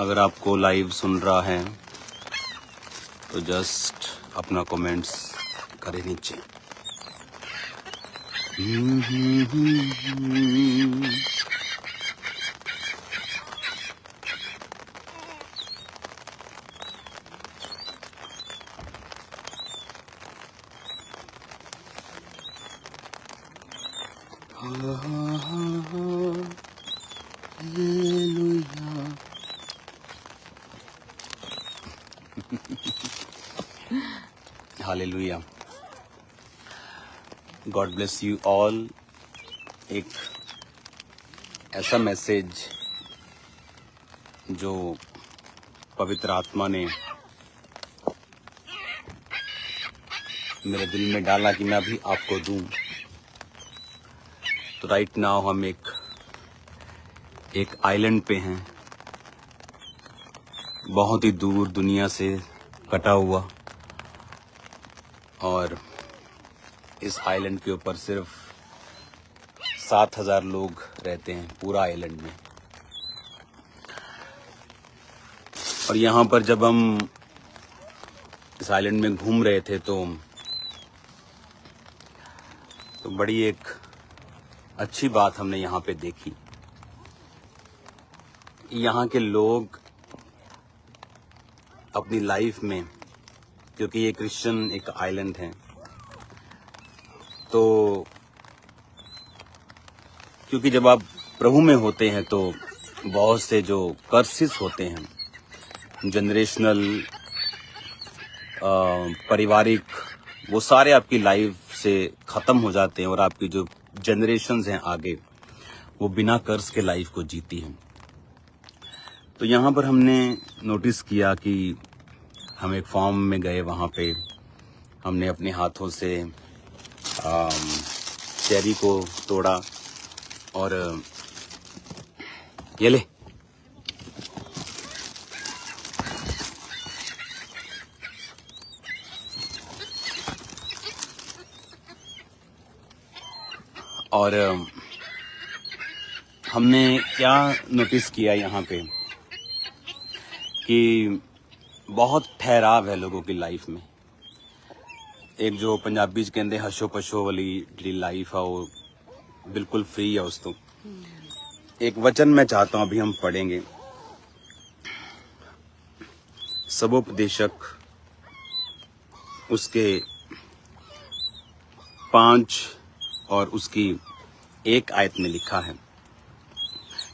अगर आपको लाइव सुन रहा है तो जस्ट अपना कमेंट्स करें नीचे। Hallelujah. God bless you all. एक ऐसा मैसेज जो पवित्र आत्मा ने मेरे दिल में डाला कि मैं अभी आपको दूं। तो राइट नाउ हम एक आइलैंड पे हैं, बहुत ही दूर दुनिया से कटा हुआ, और इस आइलैंड के ऊपर सिर्फ 7,000 लोग रहते हैं पूरा आइलैंड में। और यहाँ पर जब हम इस आइलैंड में घूम रहे थे तो बड़ी एक अच्छी बात हमने यहाँ पे देखी। यहाँ के लोग अपनी लाइफ में, क्योंकि ये क्रिश्चियन एक आइलैंड है, तो क्योंकि जब आप प्रभु में होते हैं तो बहुत से जो कर्सेस होते हैं, जनरेशनल, पारिवारिक, वो सारे आपकी लाइफ से ख़त्म हो जाते हैं और आपकी जो जनरेशन्स हैं आगे, वो बिना कर्ज के लाइफ को जीती हैं। तो यहाँ पर हमने नोटिस किया कि हम एक फार्म में गए, वहाँ पे हमने अपने हाथों से चेरी को तोड़ा और ये ले, और हमने क्या नोटिस किया यहाँ पे कि बहुत ठहराव है लोगों की लाइफ में। एक जो पंजाबी च कहते हशो पशो वाली जी लाइफ है, वो बिल्कुल फ्री है उस तो। एक वचन मैं चाहता हूँ अभी हम पढ़ेंगे, सबोपदेशक उसके 5 और उसकी 1 आयत में लिखा है।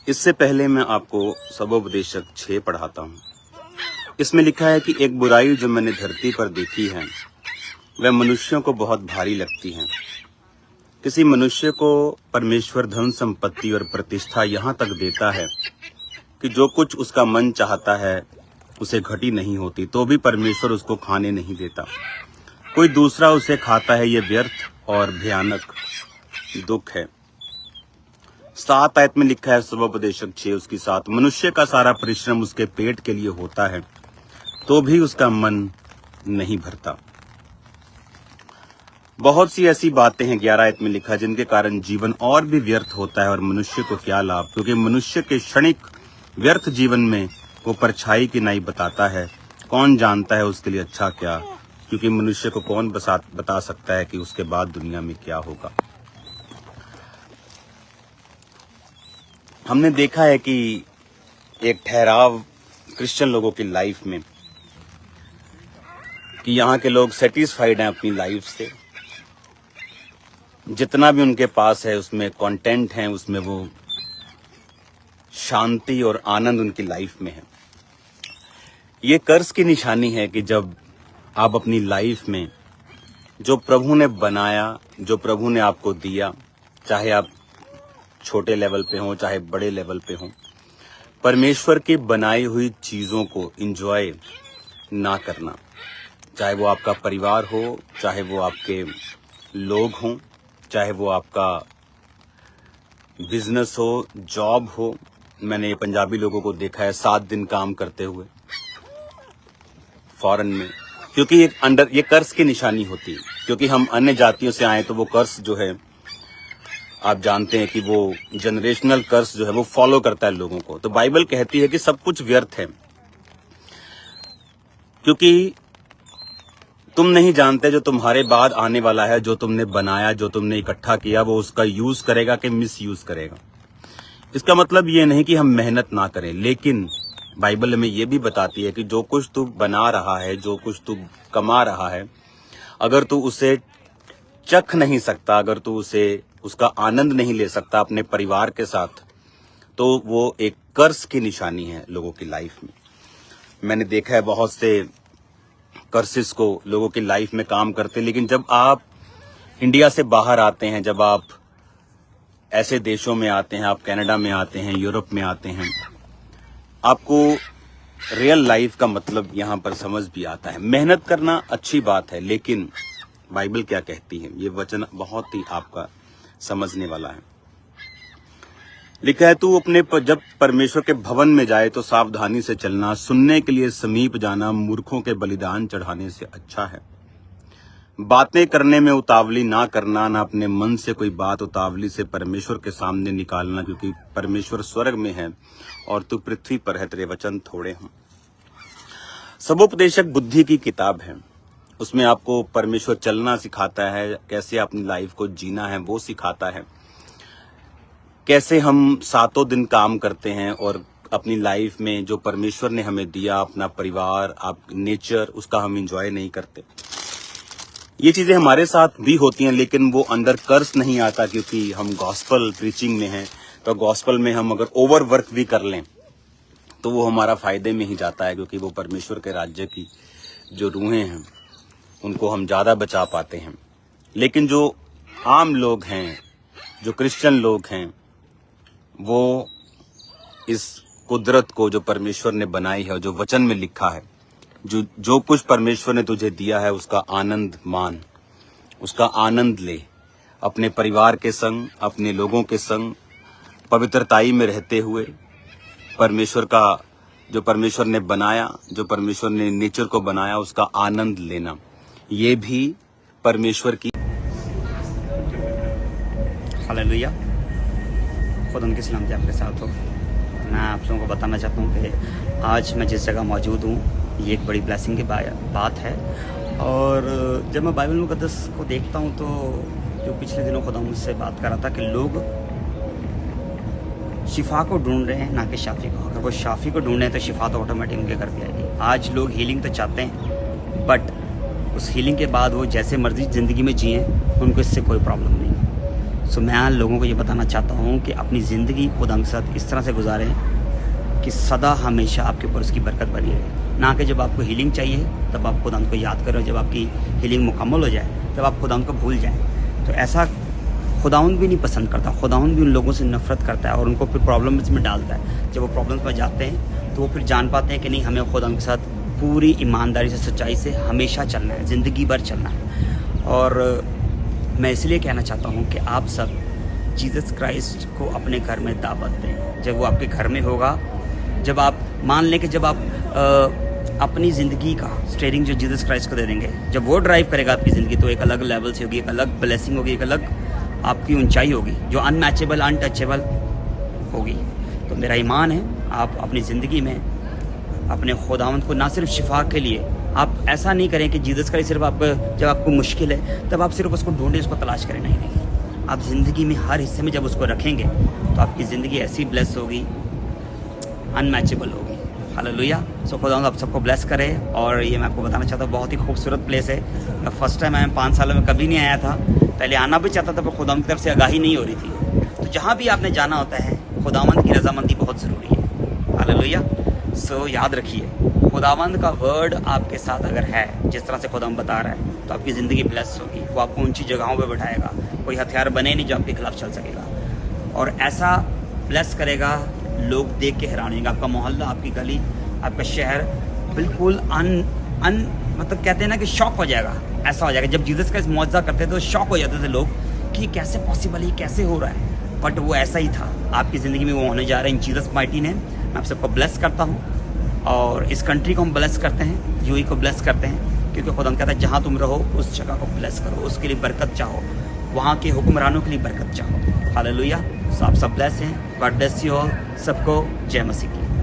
इससे पहले मैं आपको सबोपदेशक 6 पढ़ाता हूँ। इसमें लिखा है कि एक बुराई जो मैंने धरती पर देखी है वह मनुष्यों को बहुत भारी लगती है। किसी मनुष्य को परमेश्वर धन संपत्ति और प्रतिष्ठा यहाँ तक देता है कि जो कुछ उसका मन चाहता है उसे घटी नहीं होती, तो भी परमेश्वर उसको खाने नहीं देता। कोई दूसरा उसे खाता है, ये व्यर्थ और भयानक दुख है। 7 आयत में लिखा है, सबोपदेशक 6 उसकी 7, मनुष्य का सारा परिश्रम उसके पेट के लिए होता है तो भी उसका मन नहीं भरता। बहुत सी ऐसी बातें हैं 11 आयत में लिखा जिनके कारण जीवन और भी व्यर्थ होता है, और मनुष्य को क्या लाभ, क्योंकि मनुष्य के क्षणिक व्यर्थ जीवन में वो परछाई की नाई बताता है। कौन जानता है उसके लिए अच्छा क्या, क्योंकि मनुष्य को कौन बता सकता है कि उसके बाद दुनिया में क्या होगा। हमने देखा है कि एक ठहराव क्रिश्चियन लोगों की लाइफ में, कि यहाँ के लोग सेटिस्फाइड हैं अपनी लाइफ से, जितना भी उनके पास है उसमें कंटेंट है, उसमें वो शांति और आनंद उनकी लाइफ में है। ये कर्ज की निशानी है कि जब आप अपनी लाइफ में जो प्रभु ने बनाया, जो प्रभु ने आपको दिया, चाहे आप छोटे लेवल पे हो चाहे बड़े लेवल पे हो, परमेश्वर की बनाई हुई चीजों को एंजॉय ना करना, चाहे वो आपका परिवार हो, चाहे वो आपके लोग हों, चाहे वो आपका बिजनेस हो, जॉब हो। मैंने ये पंजाबी लोगों को देखा है 7 दिन काम करते हुए फॉरेन में, क्योंकि ये कर्ज की निशानी होती है। क्योंकि हम अन्य जातियों से आए तो वो कर्ज जो है आप जानते हैं कि वो जनरेशनल कर्स जो है वो फॉलो करता है लोगों को। तो बाइबल कहती है कि सब कुछ व्यर्थ है, क्योंकि तुम नहीं जानते जो तुम्हारे बाद आने वाला है, जो तुमने बनाया, जो तुमने इकट्ठा किया, वो उसका यूज करेगा कि मिस यूज करेगा। इसका मतलब ये नहीं कि हम मेहनत ना करें, लेकिन बाइबल हमें ये भी बताती है कि जो कुछ तू बना रहा है, जो कुछ तू कमा रहा है, अगर तू उसे चख नहीं सकता, अगर तू उसका आनंद नहीं ले सकता अपने परिवार के साथ, तो वो एक कर्ज की निशानी है लोगों की लाइफ में। मैंने देखा है बहुत से कर्सेस को लोगों की लाइफ में काम करते, लेकिन जब आप इंडिया से बाहर आते हैं, जब आप ऐसे देशों में आते हैं, आप कनाडा में आते हैं, यूरोप में आते हैं, आपको रियल लाइफ का मतलब यहाँ पर समझ भी आता है। मेहनत करना अच्छी बात है, लेकिन बाइबल क्या कहती है, ये वचन बहुत ही आपका समझने वाला है। लिखा है, तू जब परमेश्वर के भवन में जाए तो सावधानी से चलना, सुनने के लिए समीप जाना मूर्खों के बलिदान चढ़ाने से अच्छा है। बातें करने में उतावली ना करना, ना अपने मन से कोई बात उतावली से परमेश्वर के सामने निकालना, क्योंकि परमेश्वर स्वर्ग में है और तू पृथ्वी पर है, तेरे वचन थोड़े हैं। सबोपदेशक बुद्धि की किताब है, उसमें आपको परमेश्वर चलना सिखाता है, कैसे अपनी लाइफ को जीना है वो सिखाता है, कैसे हम 7 दिन काम करते हैं और अपनी लाइफ में जो परमेश्वर ने हमें दिया, अपना परिवार, नेचर, उसका हम एंजॉय नहीं करते। ये चीजें हमारे साथ भी होती हैं, लेकिन वो अंदर कर्ज नहीं आता, क्योंकि हम गॉस्पल प्रीचिंग में हैं। तो गॉस्पल में हम अगर ओवर वर्क भी कर लें तो वो हमारा फायदे में ही जाता है, क्योंकि वो परमेश्वर के राज्य की जो रूहें हैं उनको हम ज्यादा बचा पाते हैं। लेकिन जो आम लोग हैं, जो क्रिश्चियन लोग हैं, वो इस कुदरत को जो परमेश्वर ने बनाई है, जो वचन में लिखा है, जो कुछ परमेश्वर ने तुझे दिया है, उसका आनंद मान, उसका आनंद ले, अपने परिवार के संग, अपने लोगों के संग पवित्रताई में रहते हुए परमेश्वर का, जो परमेश्वर ने बनाया, जो परमेश्वर ने नेचर को बनाया, उसका आनंद लेना, ये भी परमेश्वर की। हालेलुया, खुदा उनकी सलामती आपके साथ हो। मैं आप लोगों को बताना चाहता हूँ कि आज मैं जिस जगह मौजूद हूँ, ये एक बड़ी ब्लेसिंग की बात है। और जब मैं बाइबल मुक़द्दस को देखता हूँ तो जो पिछले दिनों खुदा मुझसे बात कर रहा था कि लोग शिफा को ढूंढ रहे हैं, ना कि शाफी को। अगर वो शाफी को ढूंढ रहे हैं तो शिफा तो ऑटोमेटिक उनके घर पे आएगी। आज लोग हीलिंग तो चाहते हैं, बट उस हीलिंग के बाद वो जैसे मर्जी ज़िंदगी में जिए, उनको इससे कोई प्रॉब्लम नहीं। सो मैं लोगों को ये बताना चाहता हूँ कि अपनी ज़िंदगी खुदा के साथ इस तरह से गुजारें कि सदा हमेशा आपके ऊपर उसकी बरकत बनी रहे। ना कि जब आपको हीलिंग चाहिए तब आप खुदा को याद करो, जब आपकी हीलिंग मुकम्मल हो जाए तब आप खुदा को भूल जाएं। तो ऐसा खुदाउन भी नहीं पसंद करता। खुदाउन भी उन लोगों से नफरत करता है और उनको फिर प्रॉब्लम्स में डालता है। जब वो प्रॉब्लम्स में जाते हैं तो वो फिर जान पाते हैं कि नहीं, हमें खुदा के साथ पूरी ईमानदारी से, सच्चाई से हमेशा चलना है, ज़िंदगी भर चलना है। और मैं इसलिए कहना चाहता हूँ कि आप सब जीसस क्राइस्ट को अपने घर में दावत दें। जब वो आपके घर में होगा, जब आप मान लें कि जब आप अपनी ज़िंदगी का स्टीयरिंग जो जीसस क्राइस्ट को दे देंगे, जब वो ड्राइव करेगा आपकी ज़िंदगी, तो एक अलग लेवल से होगी, एक अलग ब्लेसिंग होगी, एक अलग आपकी ऊंचाई होगी जो अनमैचेबल, अनटचेबल होगी। तो मेरा ईमान है आप अपनी ज़िंदगी में अपने खुदावंद को ना सिर्फ शिफा के लिए, आप ऐसा नहीं करें कि जीसस क्राइस्ट सिर्फ आप जब आपको मुश्किल है तब आप सिर्फ उसको ढूंढें, उसको तलाश करें। नहीं, आप ज़िंदगी में हर हिस्से में जब उसको रखेंगे तो आपकी ज़िंदगी ऐसी ब्लेस होगी, अनमैचेबल होगी। हालेलुया। सो खुदावंद आप सबको ब्लेस करे। और ये मैं आपको बताना चाहता हूँ, बहुत ही खूबसूरत प्लेस है। मैं फर्स्ट टाइम आया, 5 सालों में कभी नहीं आया था। पहले आना भी चाहता था पर खुदावंद की तरफ से आगाही नहीं हो रही थी। तो जहाँ भी आपने जाना होता है, खुदावंद की रजामंदी बहुत ज़रूरी है। हालेलुया। सो याद रखिए, खुदावंद का वर्ड आपके साथ अगर है, जिस तरह से खुदावंद बता रहा है, तो आपकी ज़िंदगी ब्लेस होगी। वो आपको ऊंची जगहों पे बैठाएगा। कोई हथियार बने नहीं जो आपके खिलाफ चल सकेगा। और ऐसा ब्लेस करेगा, लोग देख के हैरान होंगे। आपका मोहल्ला, आपकी गली, आपका शहर बिल्कुल मतलब कहते हैं ना कि शॉक हो जाएगा। ऐसा हो जाएगा। जब जीसस का इस मौजज़ा करते थे तो शॉक हो जाते थे लोग कि ये कैसे पॉसिबल है, कैसे हो रहा है। बट वो ऐसा ही था। आपकी ज़िंदगी में वो होने जा रहा है इन जीसस माइटी ने। मैं आप सबको ब्लेस करता हूँ और इस कंट्री को हम ब्लेस करते हैं, यूएई को ब्लेस करते हैं, क्योंकि खुदा कहता है जहाँ तुम रहो उस जगह को ब्लेस करो, उसके लिए बरकत चाहो, वहाँ के हुक्मरानों के लिए बरकत चाहो। हालेलुया। आप सब ब्लेस हैं। God bless you all. सबको जय मसीह की।